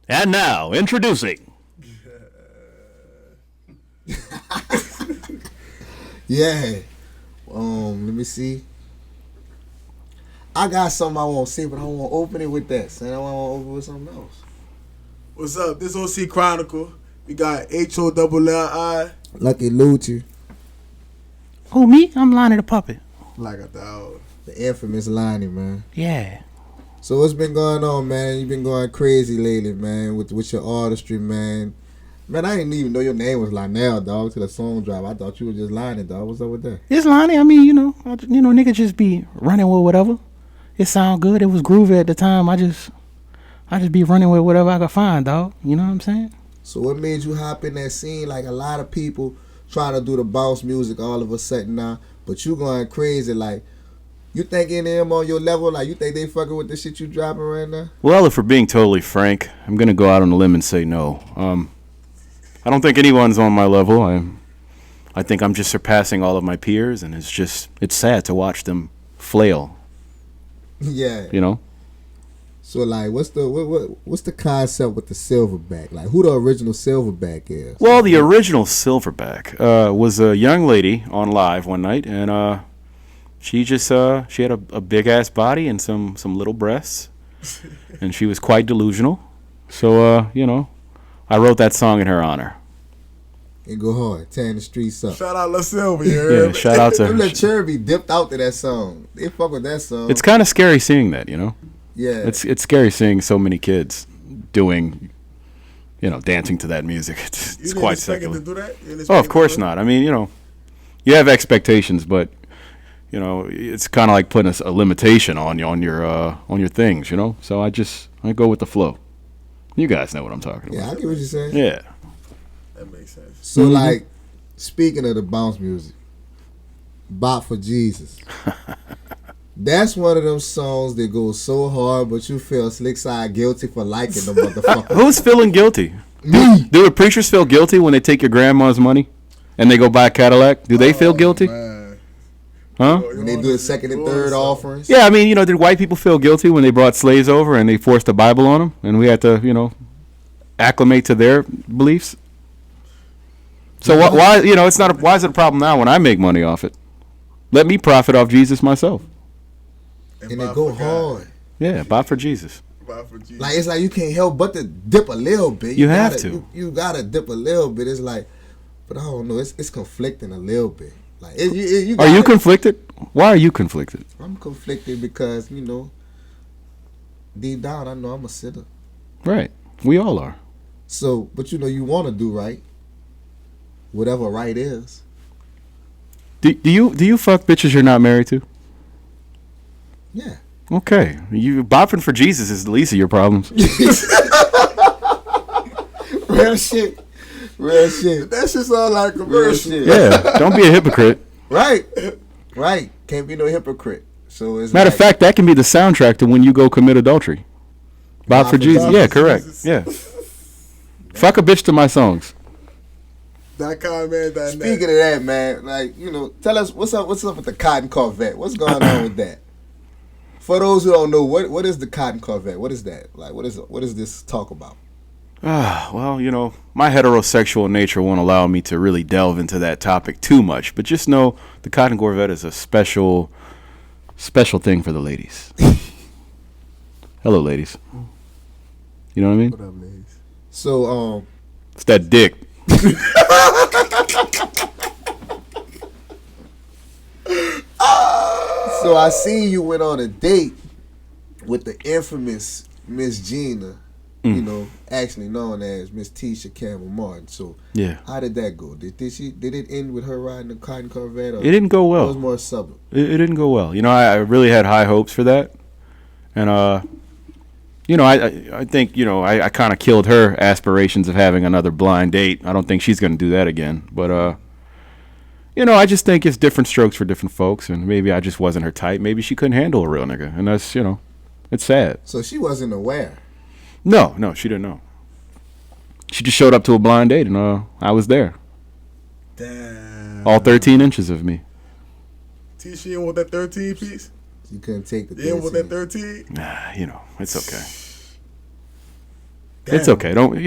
And now, introducing. Yeah. Let me see. I got something I want to say, but I don't want to open it with that. So I want to open it with something else. What's up? This OC Chronicle. We got HOLLI. Lucky Lucci. Who, me? I'm Lonnie the Puppet. Like a dog. The infamous Lonnie, man. Yeah. So what's been going on, man? You've been going crazy lately, man, with your artistry, man. Man, I didn't even know your name was Lionel, dog, till the song dropped. I thought you were just Lonnie, dog. What's up with that? It's Lonnie. I mean, nigga just be running with whatever. It sound good. It was groovy at the time. I just be running with whatever I could find, dog. You know what I'm saying? So what made you hop in that scene? Like a lot of people trying to do the bounce music all of a sudden now, but you going crazy. Like, you think any of them on your level? Like, you think they fucking with the shit you dropping right now? Well, if we're being totally frank, I'm going to go out on a limb and say no. I don't think anyone's on my level. I think I'm just surpassing all of my peers, and it's sad to watch them flail. Yeah. You know? So, like, what's the concept with the Silverback? Like, who the original Silverback is? Well, the original Silverback was a young lady on live one night, and she had a big-ass body and some little breasts, and she was quite delusional. So, I wrote that song in her honor. It go hard, tearing the streets up. Shout out La Silva, you heard? Yeah, shout out to her. Let Cherby dipped out to that song. They fuck with that song. It's kind of scary seeing that, you know? Yeah. It's scary seeing so many kids doing, dancing to that music. It's quite secular. To do that? Oh, of course not. I mean, you have expectations, but it's kind of like putting a limitation on your things, So I go with the flow. You guys know what I'm talking about. Yeah, I get what you're saying. Yeah. That makes sense. So, like, speaking of the bounce music, Bop for Jesus. That's one of them songs that goes so hard, but you feel slick side guilty for liking the motherfucker. Who's feeling guilty? Me. Do the preachers feel guilty when they take your grandma's money and they go buy a Cadillac? Do they feel guilty? Man. Huh? When they do the second and third offerings? Yeah, I mean, did white people feel guilty when they brought slaves over and they forced the Bible on them and we had to, acclimate to their beliefs? So why is it a problem now when I make money off it? Let me profit off Jesus myself. And they go hard. Yeah, buy for Jesus. Like, it's like you can't help but to dip a little bit. You have to. You gotta dip a little bit. It's like, but I don't know. It's conflicting a little bit. Like, are you conflicted? Why are you conflicted? I'm conflicted because deep down I know I'm a sinner. Right. We all are. So, but you want to do right. Whatever right is. Do you fuck bitches you're not married to? Yeah. Okay. You bopping for Jesus is the least of your problems. Real shit. That shit's all like commercial. Real shit. Yeah. Don't be a hypocrite. Right. Can't be no hypocrite. So it's matter of fact, that can be the soundtrack to when you go commit adultery. Bop for Jesus. Yeah, correct. Yeah. Fuck a bitch to my songs. Speaking of that, man, like, tell us what's up with the Cotton Corvette. What's going on with that? For those who don't know, what is the Cotton Corvette? What is that? Like, what is this talk about? Well, my heterosexual nature won't allow me to really delve into that topic too much, but just know the Cotton Corvette is a special thing for the ladies. Hello, ladies. You know what I mean? What up, ladies? So, it's that dick. So I seen you went on a date with the infamous Miss Gina, actually known as Miss Tisha Campbell Martin. So yeah, how did that go? Did it end with her riding the Cotton Corvette? Or it didn't go well. It was more subtle. It didn't go well. I really had high hopes for that, and I think I kind of killed her aspirations of having another blind date. I don't think she's gonna do that again, but I just think it's different strokes for different folks, and maybe I just wasn't her type. Maybe she couldn't handle a real nigga, and that's, it's sad. So she wasn't aware? No, she didn't know. She just showed up to a blind date, and I was there. Damn. All 13 inches of me. T, she didn't want that 13 piece? You couldn't take the 13. You didn't want that 13? Nah, it's okay. It's okay. Don't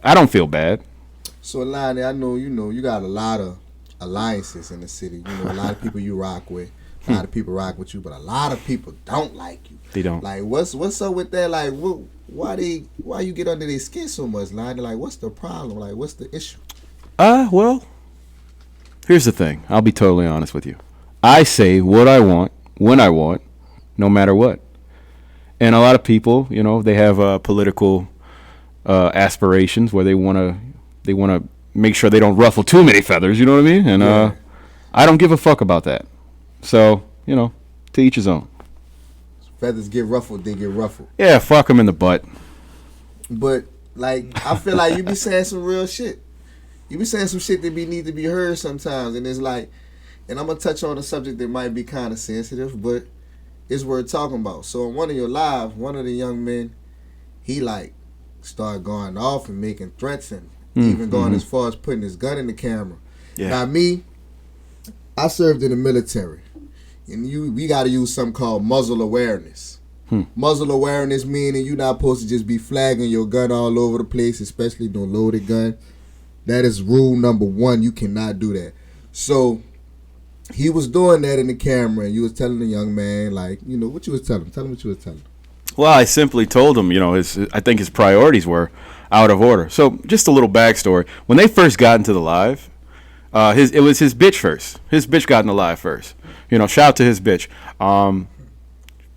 I don't feel bad. So, Lonnie, I know you got a lot of alliances in the city. You know, a lot of people you rock with. A lot of people rock with you, but a lot of people don't like you. They don't. Like, what's up with that? Like, why you get under their skin so much, Lonnie? Like, what's the problem? Like, what's the issue? Well, here's the thing. I'll be totally honest with you. I say what I want when I want, no matter what. And a lot of people, they have political aspirations where they want to make sure they don't ruffle too many feathers. You know what I mean? And I don't give a fuck about that. So to each his own. Feathers get ruffled, they get ruffled. Yeah, fuck them in the butt. But like, I feel like you be saying some real shit. You be saying some shit that need to be heard sometimes, and it's like, and I'm gonna touch on a subject that might be kind of sensitive, but it's worth talking about. So on one of your lives, one of the young men, he like started going off and making threats and even going as far as putting his gun in the camera. Yeah. Now me, I served in the military, and we got to use something called muzzle awareness. Muzzle awareness meaning you're not supposed to just be flagging your gun all over the place, especially no loaded gun. That is rule number 1. You cannot do that. So he was doing that in the camera, and you was telling the young man, like, what you was telling him. Tell him what you was telling him. Well, I simply told him, I think his priorities were out of order. So just a little backstory. When they first got into the live, it was his bitch first. His bitch got in the live first. Shout out to his bitch.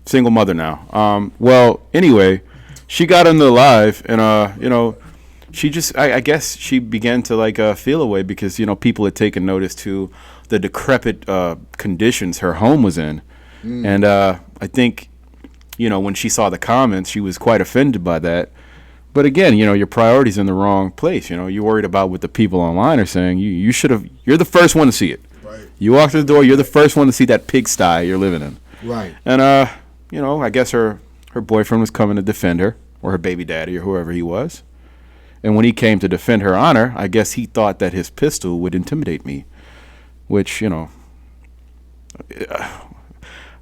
Single mother now. Well, anyway, she got in the live, and she just, I guess she began to feel away because people had taken notice to the decrepit conditions her home was in, and I think when she saw the comments, she was quite offended by that. But again, your priorities in the wrong place. You're worried about what the people online are saying. You should have. You're the first one to see it. Right. You walk through the door. You're the first one to see that pigsty you're living in. Right. And I guess her boyfriend was coming to defend her, or her baby daddy, or whoever he was. And when he came to defend her honor, I guess he thought that his pistol would intimidate me, which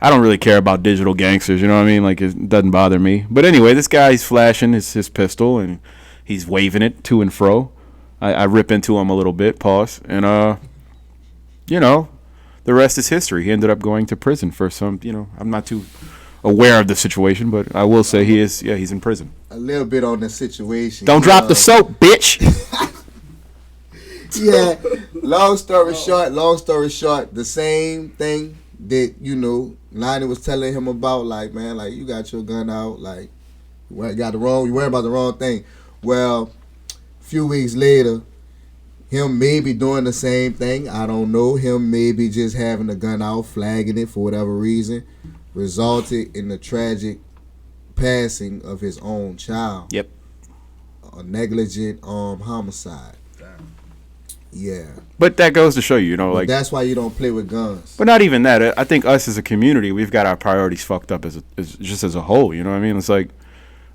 I don't really care about digital gangsters. You know what I mean? Like, it doesn't bother me. But anyway, this guy's flashing his pistol and he's waving it to and fro. I rip into him a little bit, pause, and the rest is history. He ended up going to prison for some. I'm not too aware of the situation, but I will say he is. Yeah, he's in prison. A little bit on the situation. Don't drop the soap, bitch. Yeah. Long story short, the same thing that Lonnie was telling him about, like, man, like, you got your gun out, like, you worried about the wrong thing. Well, a few weeks later, him maybe doing the same thing, I don't know, him maybe just having the gun out, flagging it for whatever reason, resulted in the tragic passing of his own child. Yep. A negligent homicide. Damn. Yeah. But that goes to show you, like, that's why you don't play with guns. But not even that. I think us as a community, we've got our priorities fucked up as a whole. You know what I mean? It's like,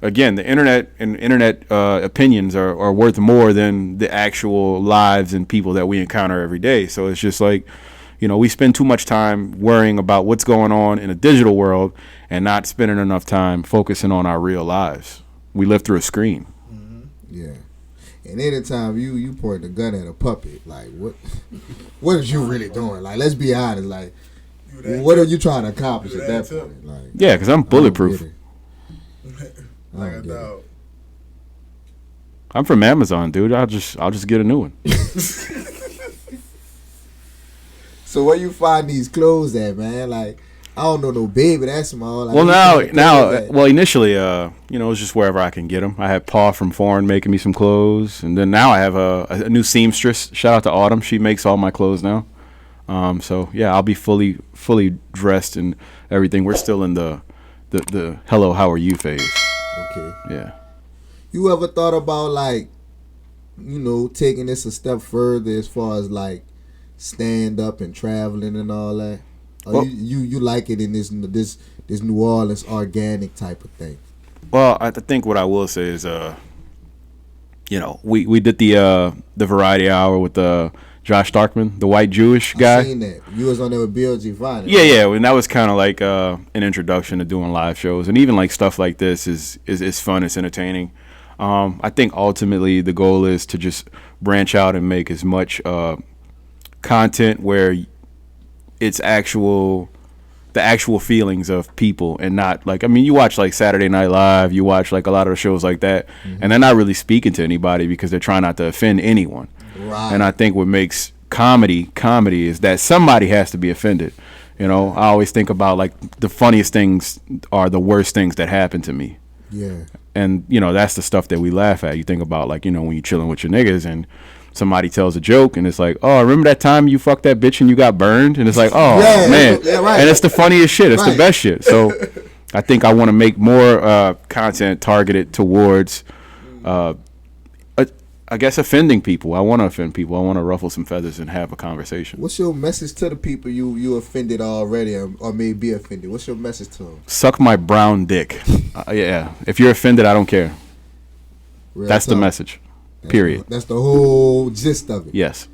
again, the internet and internet opinions are worth more than the actual lives and people that we encounter every day. So it's just like, we spend too much time worrying about what's going on in a digital world and not spending enough time focusing on our real lives. We live through a screen. Mm-hmm. Yeah. And anytime you point a gun at a puppet, like, what are you really doing? Like, let's be honest. Like, what are you trying to accomplish at that point? Like, yeah, because I'm bulletproof. Like a dog. I'm from Amazon, dude. I'll just get a new one. So where you find these clothes at, man? Like, I don't know no baby that small. Like, well, initially, it was just wherever I can get them. I had Pa from Foreign making me some clothes, and then now I have a new seamstress. Shout out to Autumn. She makes all my clothes now. So yeah, I'll be fully dressed and everything. We're still in the hello, how are you phase. Okay. Yeah. You ever thought about, like, taking this a step further as far as, like, stand up and traveling and all that? Or well, you like it in this New Orleans organic type of thing? Well, I think what I will say is, we did the variety hour with Josh Starkman, the white Jewish guy. I seen that. You was on there with BLG Vine. Yeah, and that was kind of like an introduction to doing live shows, and even like stuff like this is fun. It's entertaining. I think ultimately the goal is to just branch out and make as much content where it's the actual feelings of people, and not like, I mean, you watch like Saturday Night Live, you watch like a lot of shows like that, and they're not really speaking to anybody because they're trying not to offend anyone. Right. And I think what makes comedy is that somebody has to be offended. You know, I always think about like the funniest things are the worst things that happen to me. Yeah. And, you know, that's the stuff that we laugh at. You think about, like, you know, when you're chilling with your niggas and somebody tells a joke and it's like, oh, remember that time you fucked that bitch and you got burned? And it's like, oh, man. Yeah, right. And it's the funniest shit. It's the best shit. So I think I want to make more content targeted towards, I guess, offending people. I want to offend people. I want to ruffle some feathers and have a conversation. What's your message to the people you offended already or may be offended? What's your message to them? Suck my brown dick. Yeah. If you're offended, I don't care. That's the message. Period. That's the whole gist of it. Yes.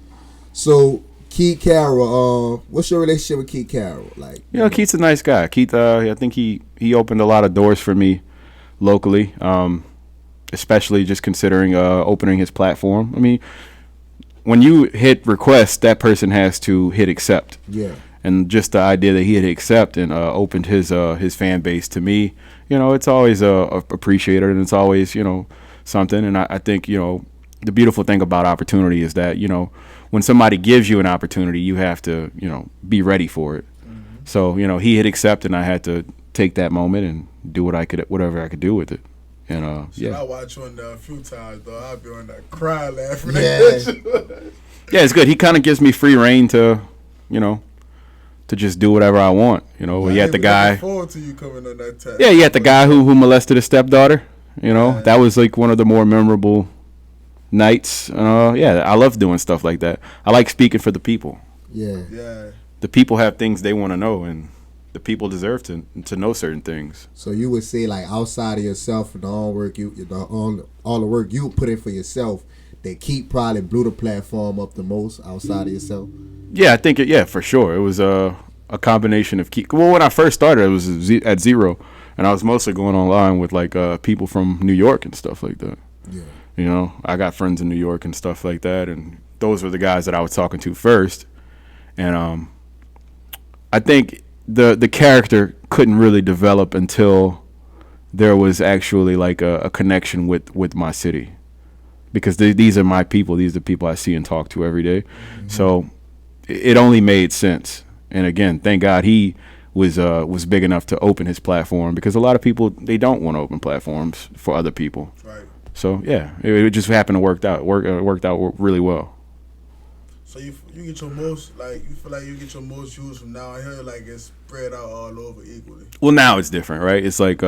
So, Keith Carroll, what's your relationship with Keith Carroll? Like, you know, Keith's a nice guy. Keith, I think he opened a lot of doors for me locally. Especially just considering opening his platform. I mean, when you hit request, that person has to hit accept. Yeah. And just the idea that he had accept and opened his fan base to me, you know, it's always appreciated, and it's always, you know, something. And I think, you know, the beautiful thing about opportunity is that, you know, when somebody gives you an opportunity, you have to, you know, be ready for it. Mm-hmm. So, you know, he hit accept, and I had to take that moment and do whatever I could do with it. And I watch on a few times though. I'll be on that cry laughing. Yeah. Yeah, it's good. He kind of gives me free reign to, you know, to just do whatever I want. You know, you had the guy. Looking forward to you coming on that test. Yeah, you had the guy who molested his stepdaughter. You know, that was like one of the more memorable nights. Yeah, I love doing stuff like that. I like speaking for the people. Yeah. Yeah. The people have things they want to know, and the people deserve to know certain things. So you would say, like, outside of yourself and all the work you put in for yourself, that Keith probably blew the platform up the most outside of yourself? Yeah, I think for sure. It was a combination of Keith. Well, when I first started, it was at zero, and I was mostly going online with like people from New York and stuff like that. Yeah. You know, I got friends in New York and stuff like that, and those were the guys that I was talking to first. And I think the character couldn't really develop until there was actually like a connection with my city, because these are my people. These are the people I see and talk to every day. Mm-hmm. So it only made sense. And again, thank God he was big enough to open his platform, because a lot of people, they don't want to open platforms for other people. Right. So yeah, it just happened to worked out really well. So you get your most, like, you feel like you get your most views from now. I heard like it's spread out all over equally. Well, now it's different, right? It's like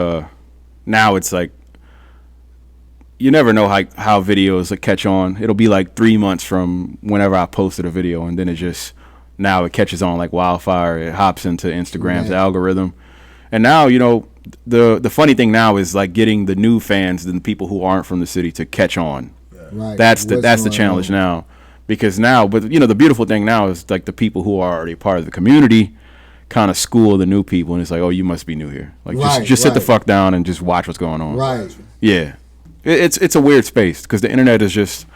now it's like you never know how videos catch on. It'll be like 3 months from whenever I posted a video, and then now it catches on like wildfire. It hops into Instagram's algorithm, and now, you know, the funny thing now is like getting the new fans and people who aren't from the city to catch on. Yeah. Right. That's the challenge now. Because now, but you know, the beautiful thing now is like the people who are already part of the community kind of school the new people, and it's like, oh, you must be new here. Like, just sit the fuck down and just watch what's going on. Right. Yeah, it's a weird space, because the internet is just,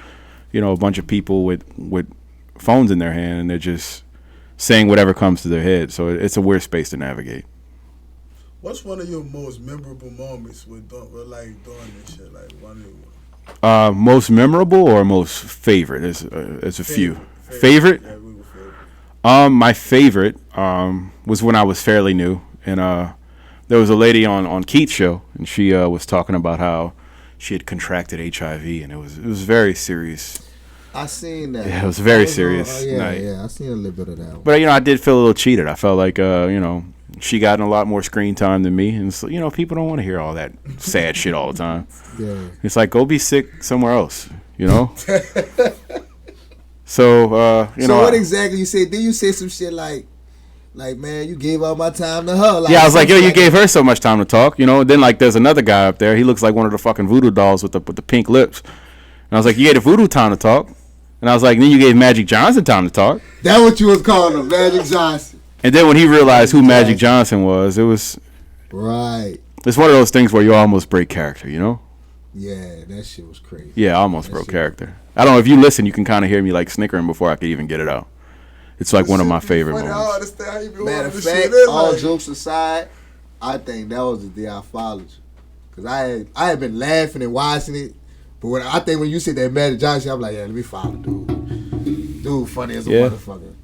you know, a bunch of people with phones in their hand, and they're just saying whatever comes to their head. So it's a weird space to navigate. What's one of your most memorable moments with doing this shit? Like one of your most memorable or most favorite? There's a few. Favorite? Yeah, we were favorite. My favorite was when I was fairly new, and there was a lady on Keith's show, and she was talking about how she had contracted HIV, and it was very serious. I seen that. Yeah, it was a very serious night. Yeah, I seen a little bit of that one. But you know, I did feel a little cheated. I felt like you know, she got a lot more screen time than me, and so, you know, people don't want to hear all that sad shit all the time. Yeah. It's like, go be sick somewhere else, you know. So you know. So what exactly you said? Did you say some shit like, man, you gave all my time to her? Like, yeah, I was like, yo, you gave her so much time to talk, you know. And then like, there's another guy up there. He looks like one of the fucking voodoo dolls with the pink lips. And I was like, you gave the voodoo time to talk. And I was like, then you gave Magic Johnson time to talk. That's what you was calling him, Magic Johnson. And then when he realized who Magic Johnson was, it was right. It's one of those things where you almost break character, you know. Yeah, that shit was crazy. Yeah, I almost broke character. I don't know if you listen, you can kind of hear me like snickering before I could even get it out. It's like one of my favorite funny. I moments. understand how you be Matter of this fact, shit. all jokes aside, I think that was the day I followed you. Cause I had been laughing and watching it, but when you said that Magic Johnson, I'm like, yeah, let me follow dude. Dude, funny as a motherfucker.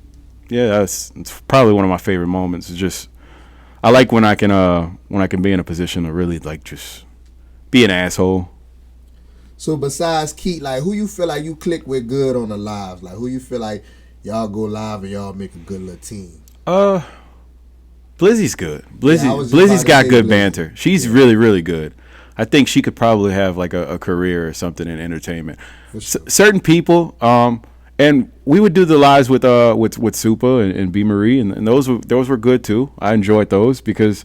Yeah, it's probably one of my favorite moments. It's just I like when I can be in a position to really like just be an asshole. So besides Keith, like who you feel like you click with good on the lives? Like who you feel like y'all go live and y'all make a good little team? Blizzy's good. Blizzy's got good banter. She's really, really good. I think she could probably have like a career or something in entertainment. Sure. Certain people, and we would do the lives with Supa and B Marie, and those were good too. I enjoyed those because,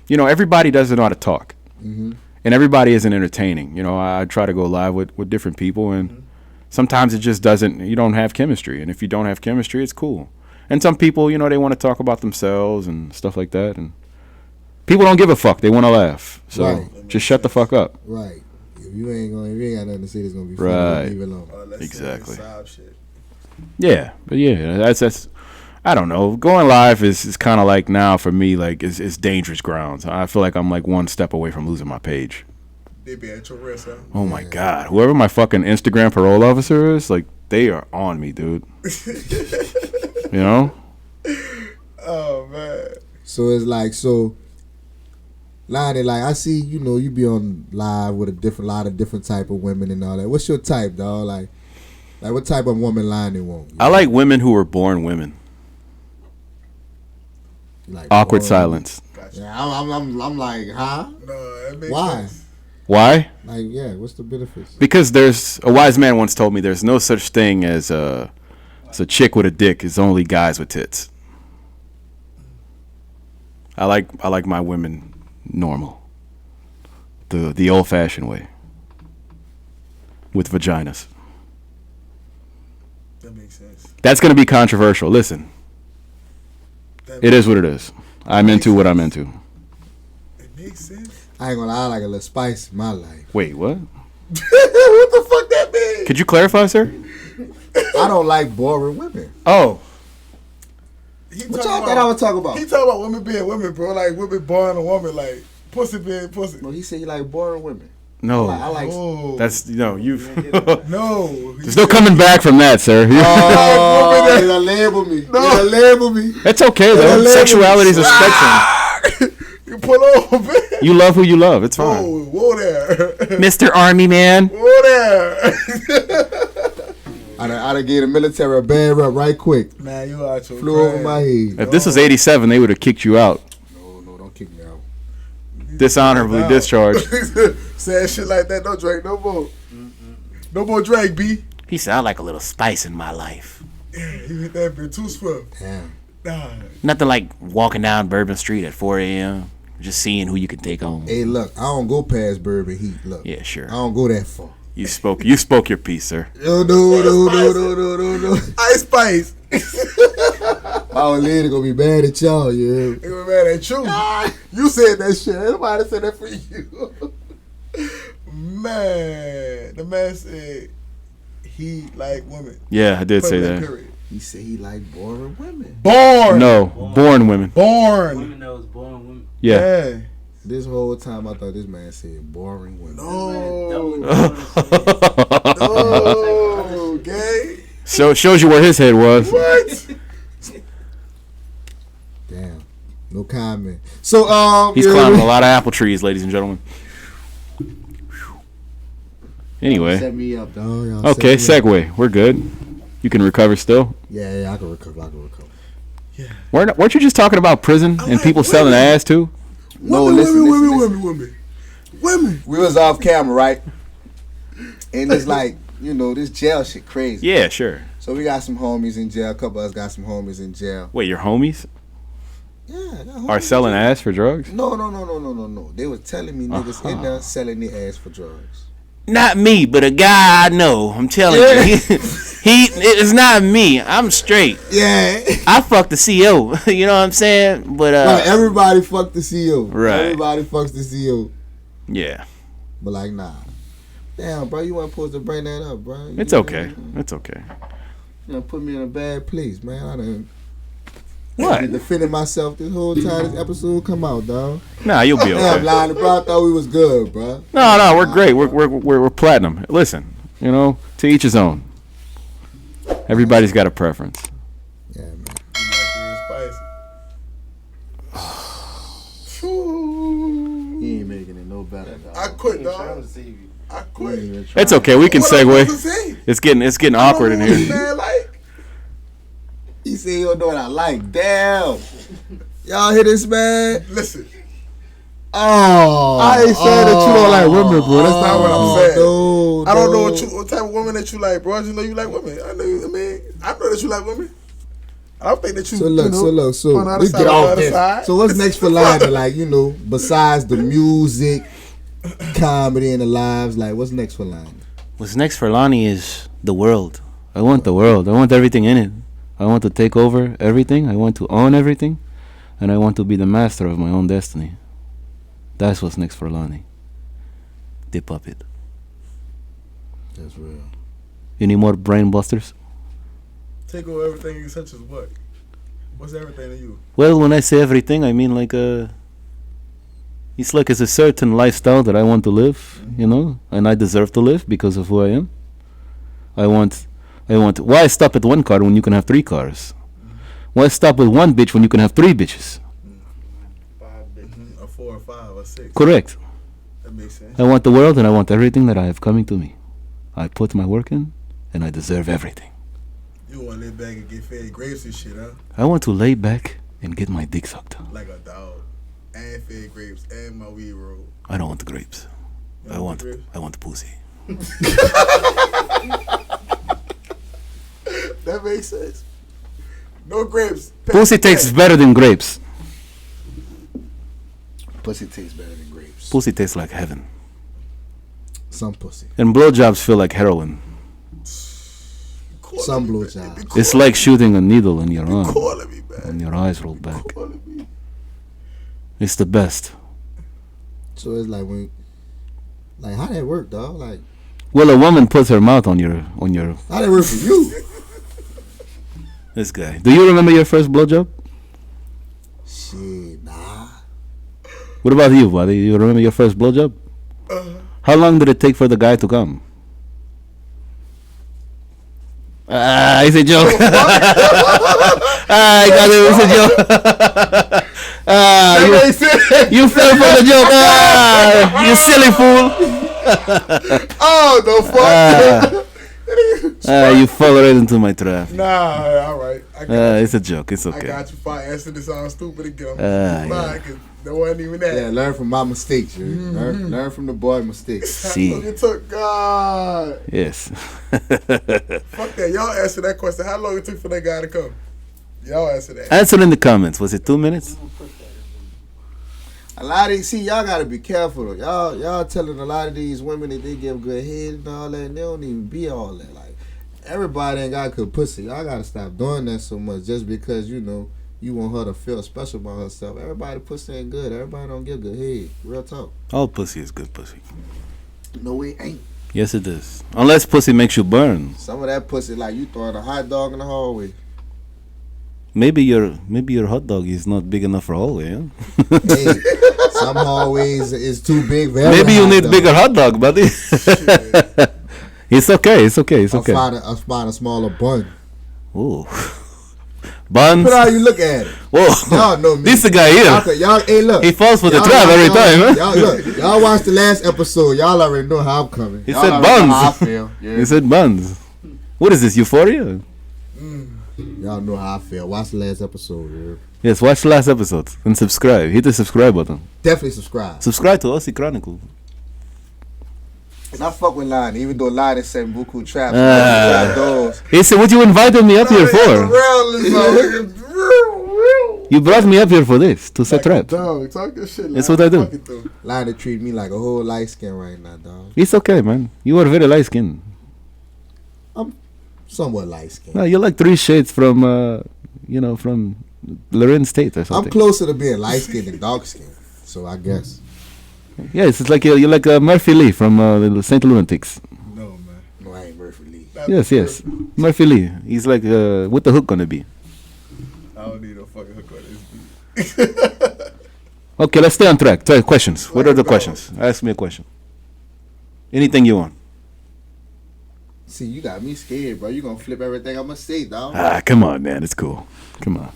everybody doesn't know how to talk, and everybody isn't entertaining. I try to go live with different people, and sometimes it just doesn't. You don't have chemistry, and if you don't have chemistry, it's cool. And some people, they want to talk about themselves and stuff like that. And people don't give a fuck. They want to laugh. So just shut the fuck up. Right. If you ain't got nothing to say, it's gonna be right. Leave it alone. Exactly. Yeah, but that's. I don't know. Going live is kind of like now for me, like it's dangerous grounds. I feel like I'm like one step away from losing my page. They be at your wrist, huh? Oh my God! Whoever my fucking Instagram parole officer is, like they are on me, dude. Oh man. So it's like Lonnie, like I see, you be on live with a lot of different type of women and all that. What's your type, dog? Like what type of woman Lonnie want? I like women who are born women. Like awkward silence. Gotcha. Yeah, I'm like, huh? No, that makes Why? sense. Why? Like, yeah, what's the benefits? Because there's a wise man once told me there's no such thing as a chick with a dick. It's only guys with tits. I like my women normal, the old fashioned way, with vaginas. That makes sense. That's gonna be controversial. Listen, it is what it is. I'm into what I'm into. It makes sense. I ain't gonna lie, I like a little spice in my life. Wait, what? What the fuck that mean? Could you clarify, sir? I don't like boring women. Oh. What y'all think I was talking about? He talking about women being women, bro. Like women born a woman, like pussy being pussy. No, he said he like boring women. No. I like that's you've no. There's no coming back from that, sir. Oh, they done label me. No. They done label me. That's okay though. Sexuality is a spectrum. You pull over, man. You love who you love. It's fine. Whoa there. Mr. Army Man. Whoa there. I done gave the military a bad rep right quick. Man, you out your Flew over my head. If this was 87, they would have kicked you out. No, don't kick me out. Dishonorably discharged. Saying shit like that, don't drink no more. No more drink, B. He said, I like a little spice in my life. Yeah, you hit that bit too swift. Damn. Nah. Nothing like walking down Bourbon Street at 4 a.m., just seeing who you can take home. Hey, look, I don't go past Bourbon Heat. Look. Yeah, sure. I don't go that far. You spoke your piece, sir. No. Ice Spice. My old lady gonna be mad at y'all, yeah. They gonna be mad at you. You said that shit. Nobody said that for you. Man, the man said he like women. Yeah, I did say that. Period. He said he like boring women. Born. No, born women. Born. Women that was born women. Yeah. This whole time I thought this man said boring women. No. No. Gay. So it shows you where his head was. What? Damn. No comment. So He's climbing a lot of apple trees, ladies and gentlemen. Anyway. Set me up, dog. Okay, segue. We're good. You can recover still? Yeah, I can recover. Yeah. Weren't you just talking about prison and people selling ass too? No, Women. We was off camera, right? And it's like, this jail shit crazy. Yeah, sure. So we got some homies in jail. A couple of us got some homies in jail. Wait, your homies Yeah. I got homies are selling in jail. ass for drugs? No. They was telling me niggas in there selling their ass for drugs. Not me, but a guy I know. I'm telling you. It's not me. I'm straight. Yeah. I fucked the CO. You know what I'm saying? But Like everybody fucked the CEO. Right. Everybody fucks the CEO. yeah. But like, nah. Damn, bro, you weren't supposed to bring that up, bro. It's okay. It's okay. You know, put me in a bad place, man. I done What? been defending myself this whole time this episode come out, dog. Nah, you'll be Damn, okay. Lonnie, bro, I thought we was good, bro. No, we're great. We're platinum. Listen, you know, to each his own. Everybody's got a preference. Yeah, man. You like real spicy. He ain't making it no better, dog. I quit, Trying dog. to save you. I He quit. ain't even trying. It's okay. We can What I'm supposed to segue. say? It's getting awkward in I don't know, here. Man, like, He said you don't know what I like. Damn. Y'all hear this, man? listen. Oh. I ain't saying that you don't like women, bro. That's not what I'm saying. No, I don't know no. what type of woman that you like, bro. I just know you like women. I know that you like women. I don't think that you. So look, on the so other we side, get on the off other this. side. So what's next for Lonnie? Like, you know, besides the music, comedy, and the lives, like what's next for Lonnie? What's next for Lonnie is the world. I want the world. I want everything in it. I want to take over everything. I want to own everything. And I want to be the master of my own destiny. That's what's next for Lonnie. The puppet. That's real. You need more brain busters? Take over everything such as what? What's everything to you? Well, when I say everything, I mean like it's like it's a certain lifestyle that I want to live, you know, and I deserve to live because of who I am. I want. Why stop at one car when you can have 3 cars? Why stop with one bitch when you can have 3 bitches? 5 bitches. A 4 or 5 or 6. Correct. That makes sense. I want the world and I want everything that I have coming to me. I put my work in and I deserve everything. You want to lay back and get fed grapes and shit, huh? I want to lay back and get my dick sucked. Like a dog. And fed grapes and my weed roll. I don't want the grapes. You I want the grapes? the pussy. That makes sense. No grapes. Pussy tastes better than grapes. Pussy tastes better than grapes. Pussy tastes like heaven. Some pussy. And blowjobs feel like heroin. Some blowjob. It's like shooting a needle in your arm Calling me, man. and your eyes roll back. Calling me. It's the best. So it's like like how that work, dog? Like Well, a woman puts her mouth on your. how that work for you? This guy. Do you remember your first blowjob? Shit, nah. What about you, buddy? You remember your first blowjob? How long did it take for the guy to come? It's a joke. I got it. It's a joke. You fell for the joke. You silly fool. Oh, the fuck? You fell right into my trap. Nah, all right. I got It's a joke. It's I okay. got you. If I answer this sound stupid again, Yeah. because there wasn't even that. Yeah, learn from my mistakes, man. Learn from the boy mistakes. See. It took God. Yes. Fuck that. Y'all answer that question. How long it took for that guy to come? Y'all answer that. Answer in the comments. Was it 2 minutes? A lot of these, see, y'all gotta be careful though. Y'all telling a lot of these women that they give good head and all that, and they don't even be all that. Like everybody ain't got good pussy. Y'all gotta stop doing that so much just because you know you want her to feel special about herself. Everybody pussy ain't good. Everybody don't give good head. Real talk. All pussy is good pussy. No, it ain't. Yes, it is. Unless pussy makes you burn. Some of that pussy like you throwing a hot dog in the hallway. Maybe your hot dog is not big enough for hallway. Huh? Hey, some hallways is too big. For every Maybe you hot need dog. bigger hot dog, buddy. It's okay. It's okay. It's I'll okay. find a smaller bun. Ooh. Buns. But how you look at it? Whoa. Y'all know me. This the guy here. Y'all, hey, look. He falls for the Y'all- trap every y'all- time, huh? Y'all look. Y'all watched the last episode. Y'all already know how I'm coming. He Y'all said already know buns. how I feel. Yeah. He said buns. What is this, Euphoria? Y'all know how I feel. Watch the last episode. Yeah. Yes, watch the last episode and subscribe. Hit the subscribe button. Definitely subscribe. Subscribe to Aussie Chronicle. And I fuck with Lonnie, even though Lonnie said Buku traps. Ah. Trap doors. He said, what you invited me up here for? Real. You brought me up here for this, to set trap. Dog, talk your shit. That's what I do. Lonnie treat me like a whole light skin right now, dog. It's okay, man. You are very light skinned. Somewhat light skin. No, you're like 3 shades from, from Loren State or I'm something. closer to being light skinned than dark skinned. So I guess. Yes, it's like you're like Murphy Lee from the St. Lunatics. No, man. No, I ain't Murphy Lee. Yes. Murphy Lee. He's like, what the hook gonna be? I don't need no fucking hook on this beat. Okay, let's stay on track. Questions. What are the questions? Ask me a question. Anything you want. See, you got me scared, bro. You gonna flip everything I'm gonna say, dog. Come on, man. It's cool. Come on.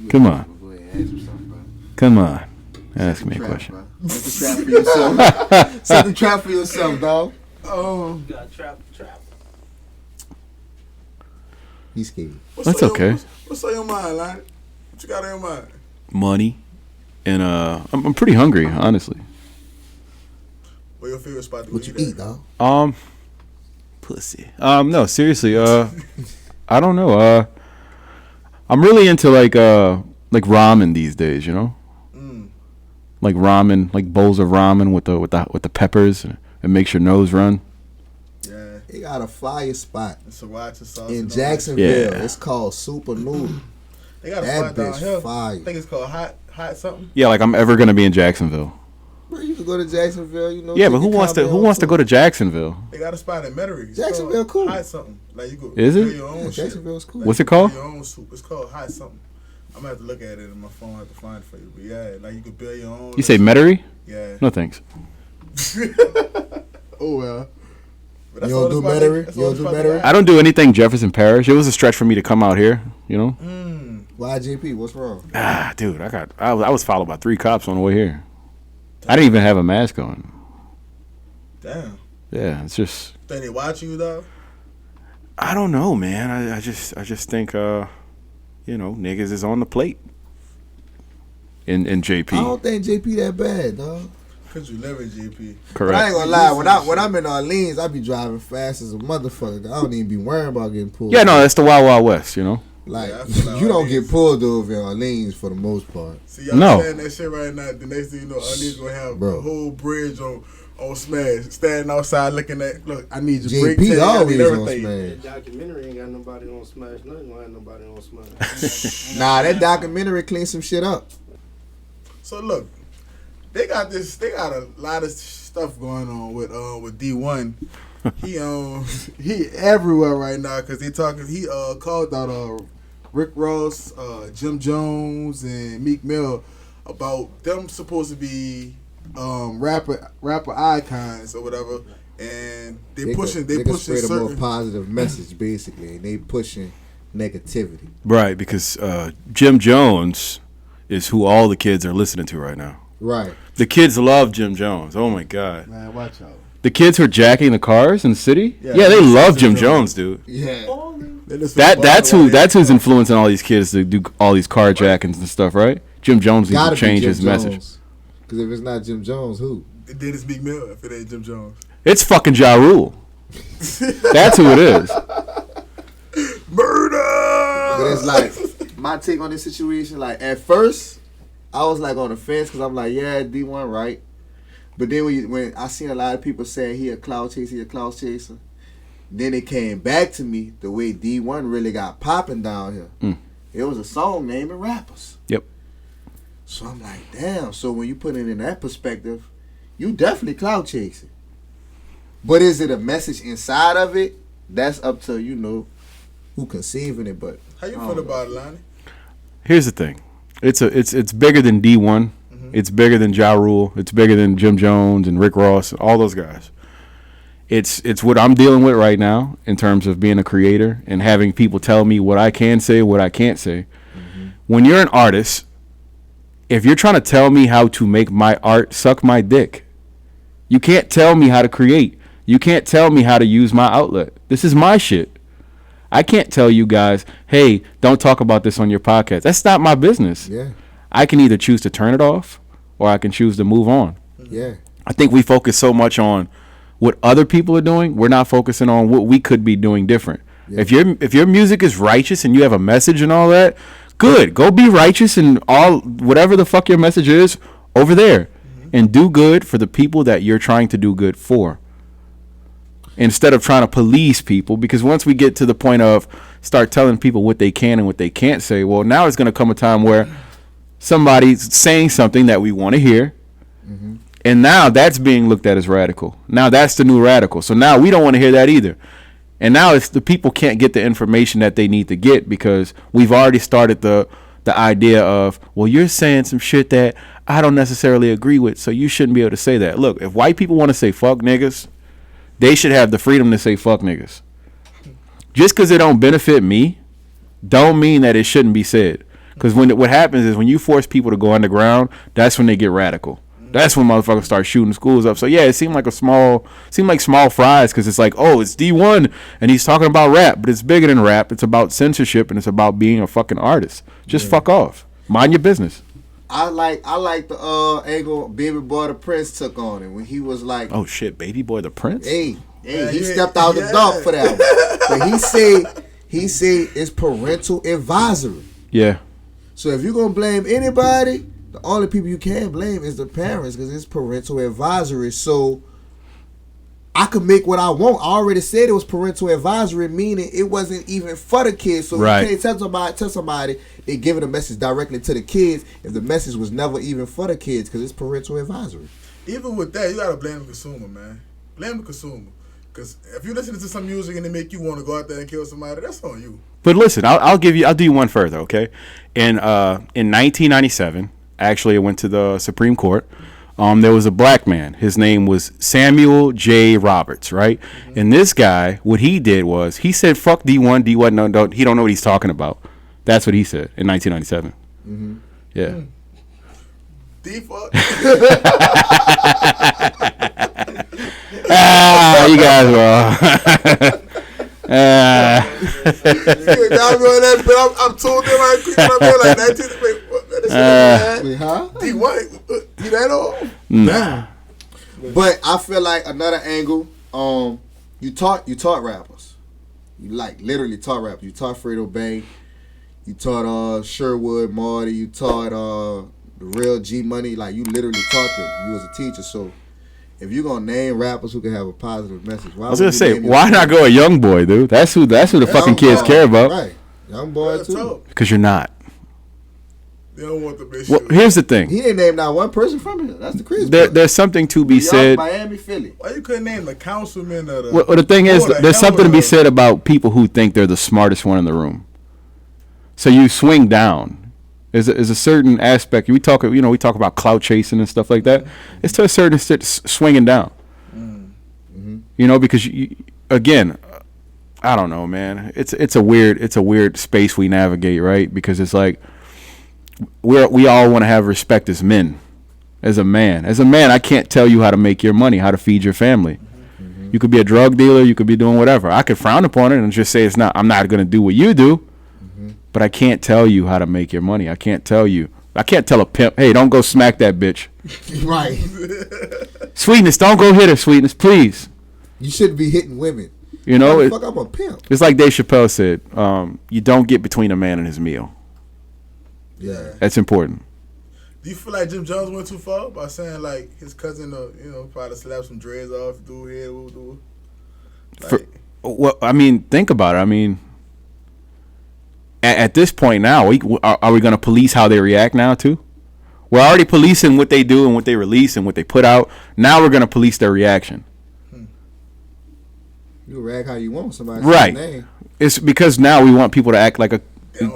Come on. Go ahead, ask me something, bro. Come on. Ask me a Trap, question. bro. Set the trap for yourself. Set the trap for yourself, dog. Oh, You got trap. He's scared. That's okay. What's on your mind, Lonnie? What you got on your mind? Money. And I'm pretty hungry, honestly. Where your favorite spot to What you eat, dog? Pussy. No, seriously. I don't know. I'm really into like ramen these days. You know, like ramen, like bowls of ramen with the peppers, and it makes your nose run. Yeah. He got a fire spot And sriracha sauce. in and all Jacksonville. Yeah. It's called Super Noodle. that. They got a That spot down bitch here. fire. I think it's called hot something. Yeah, like I'm ever gonna be in Jacksonville. Bro, you can go to Jacksonville, you know. Yeah, take but who your wants to combo go to Jacksonville? They got a spot in Metairie. It's Jacksonville called cool. Hot something. Like you go. Is it? Your own Yeah, shit. Jacksonville's cool. What's it called? Your own soup. It's called hot something. I'm gonna have to look at it in my phone. I have to find it for you. But yeah, like you could build your own. You say Metairie? Yeah. No thanks. Oh well. But You all don't do the spot Metairie? that's You all don't the do spot Metairie? they I don't do anything Jefferson Parish. It was a stretch for me to come out here. You know. Why JP? What's wrong? Dude, I was followed by 3 cops on the way here. I didn't even have a mask on. Damn. Yeah, it's just. Think they watching you though? I don't know, man. I just think niggas is on the plate. In JP. I don't think JP that bad, dog. Cause you live in GP. Correct. But I ain't gonna lie. When I'm in Orleans, I be driving fast as a motherfucker. I don't even be worrying about getting pulled. Yeah, no, that's the Wild Wild West, you know. Like Yeah, I feel like you don't Orleans. get pulled over in Orleans for the most part. See y'all No. saying that shit right now. The next thing you know, Orleans gonna have Bro. a whole bridge on Smash, standing outside looking at. Look, I need your brake JP tank, I always need on everything. Smash. That documentary ain't got nobody on Smash. Nothing gonna have nobody on Smash. Nah, that documentary cleaned some shit up. So look, they got a lot of stuff going on with Dee-1. He everywhere right now because he called out Rick Ross, Jim Jones, and Meek Mill about them supposed to be rapper icons or whatever, and they pushing spread a more certain. positive message basically, and they pushing negativity. Right, because Jim Jones is who all the kids are listening to right now. Right. The kids love Jim Jones. Oh my God. Man, watch out. The kids who are jacking the cars in the city? Yeah, Yeah, they they love listen Jim to Jones, dude. Yeah. That's who's influencing all these kids to do all these carjackings and stuff, right? Jim Jones needs to change his message. Because if it's not Jim Jones, who? Then it's Meek Mill if it ain't Jim Jones. It's fucking Ja Rule. That's who it is. Murder. But it's like my take on this situation. Like at first, I was like on the fence because I'm like, yeah, Dee-1 right. But then when I seen a lot of people saying he a cloud chaser, then it came back to me the way Dee-1 really got popping down here. It was a song naming rappers. Yep. So I'm like, damn. So when you put it in that perspective, you definitely cloud chasing. But is it a message inside of it? That's up to who conceiving it. But How you feel about it, Lonnie? Here's the thing. It's bigger than Dee-1. It's bigger than Ja Rule. It's bigger than Jim Jones and Rick Ross, all those guys. It's what I'm dealing with right now in terms of being a creator and having people tell me what I can say, what I can't say. When you're an artist, if you're trying to tell me how to make my art, suck my dick. You can't tell me how to create. You can't tell me how to use my outlet. This is my shit. I can't tell you guys, hey, don't talk about this on your podcast. That's not my business. yeah, I can either choose to turn it off or I can choose to move on. yeah. I think we focus so much on what other people are doing, we're not focusing on what we could be doing different. Yeah. If your music is righteous and you have a message and all that, good. Go be righteous and all whatever the fuck your message is over there, and do good for the people that you're trying to do good for. Instead of trying to police people, because once we get to the point of start telling people what they can and what they can't say, well, now it's going to come a time where somebody's saying something that we want to hear, And now that's being looked at as radical. Now that's the new radical. So now we don't want to hear that either. And now it's the people can't get the information that they need to get because we've already started the idea of, well, you're saying some shit that I don't necessarily agree with, so you shouldn't be able to say that. Look, if white people want to say fuck niggas, they should have the freedom to say fuck niggas. Just because it don't benefit me, don't mean that it shouldn't be said. Because what happens is when you force people to go underground, that's when they get radical. That's when motherfuckers start shooting schools up. So yeah, it seemed like small fries because it's like, oh, it's D1 and he's talking about rap, but it's bigger than rap. It's about censorship and it's about being a fucking artist. Just fuck off. Mind your business. I like the angle Baby Boy the Prince took on it when he was like, oh shit, Baby Boy the Prince. Hey, he stepped out the dark for that one. But he said it's parental advisory. Yeah. So if you're gonna blame anybody, the only people you can blame is the parents because it's parental advisory. So I could make what I want. I already said it was parental advisory, meaning it wasn't even for the kids. So you can't tell somebody they giving a message directly to the kids if the message was never even for the kids because it's parental advisory. Even with that, you gotta blame the consumer, man. Blame the consumer. Because if you're listening to some music and they make you want to go out there and kill somebody, that's on you. But listen, I'll do you one further, okay? In 1997, actually, I went to the Supreme Court. There was a black man. His name was Samuel J. Roberts, right? Mm-hmm. And this guy, what he did was he said, "Fuck D1, D1, he don't know what he's talking about." That's what he said in 1997. Mm-hmm. Yeah. D-fuck. You guys were. I'm told them I quick when I'm like 19. D1, you that old? Nah. But I feel like another angle. You taught rappers. You like literally taught rappers. You taught Fredo Bang. You taught Sherwood Marty. You taught the real G Money. Like you literally taught them. You was a teacher. So if you're gonna name rappers who can have a positive message, I was gonna say, why not go a young boy, dude? That's who the fucking kids care about. Right, young boy too. Because you're not. They don't want the bitch. Well, here's the thing. He didn't name not one person from it. That's the crazy. There's something to be said. Miami, Philly. Why you couldn't name the councilman or the? Well, the thing is, there's something to be said about people who think they're the smartest one in the room. So you swing down. Is a certain aspect. We talk about clout chasing and stuff like that. It's to a certain extent swinging down. Mm-hmm. Because again, I don't know, man. It's a weird space we navigate, right? Because it's like we all want to have respect as men. As a man, I can't tell you how to make your money, how to feed your family. Mm-hmm. You could be a drug dealer, you could be doing whatever. I could frown upon it and just say I'm not going to do what you do. But I can't tell you how to make your money. I can't tell a pimp, hey, don't go smack that bitch. Right. Sweetness, don't go hit her, Sweetness, please. You shouldn't be hitting women. I'm a pimp. It's like Dave Chappelle said, you don't get between a man and his meal. Yeah. That's important. Do you feel like Jim Jones went too far by saying like his cousin, probably slap some dreads off, do here, do think about it. At this point now, are we going to police how they react now too? We're already policing what they do and what they release and what they put out. Now we're going to police their reaction. You react how you want somebody. Right. Name. It's because now we want people to act like a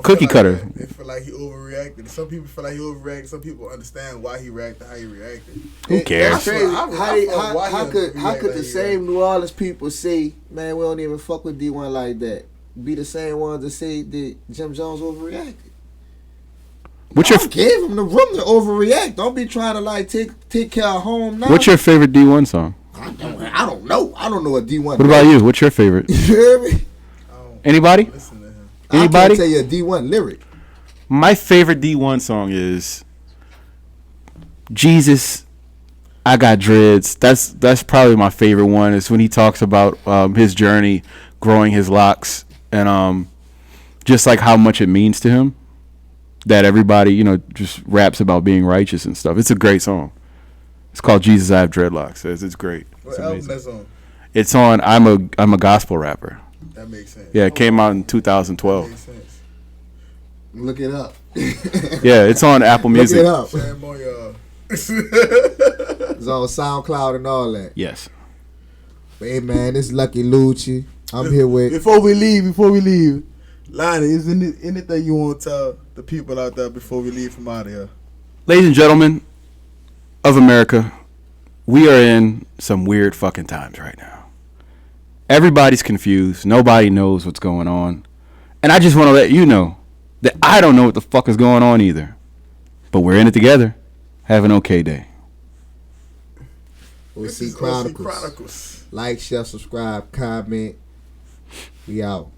cookie cutter. They feel like he overreacted. Some people feel like he overreacted. Some people understand why he reacted, how he reacted. Who cares? How could the same New Orleans people say, man, we don't even fuck with D1 like that? Be the same ones that say that Jim Jones overreacted. Gave him the room to overreact. Don't be trying to like take care of home now. What's your favorite D1 song? I don't know. I don't know a D1. What about you? What's your favorite? You hear me? Anybody? I can't tell you a D1 lyric. My favorite D1 song is Jesus, I Got Dreads. That's probably my favorite one. It's when he talks about his journey, growing his locks, and just like how much it means to him that everybody just raps about being righteous and stuff. It's a great song. It's called Jesus, I Have Dreadlocks. It's great. What album that's on? It's on I'm a gospel rapper. That makes sense. Yeah, it came out in 2012. That makes sense. Look it up. Yeah, it's on Apple Music. Look it up. Shame on y'all. It's on SoundCloud and all that. Yes. But hey, man, this is Lucky Lucci. I'm here with. Before we leave, Lonnie, is anything you want to tell the people out there before we leave from out of here? Ladies and gentlemen of America, we are in some weird fucking times right now. Everybody's confused. Nobody knows what's going on. And I just want to let you know that I don't know what the fuck is going on either. But we're in it together. Have an okay day. OC Chronicles. Like, share, subscribe, comment. We out.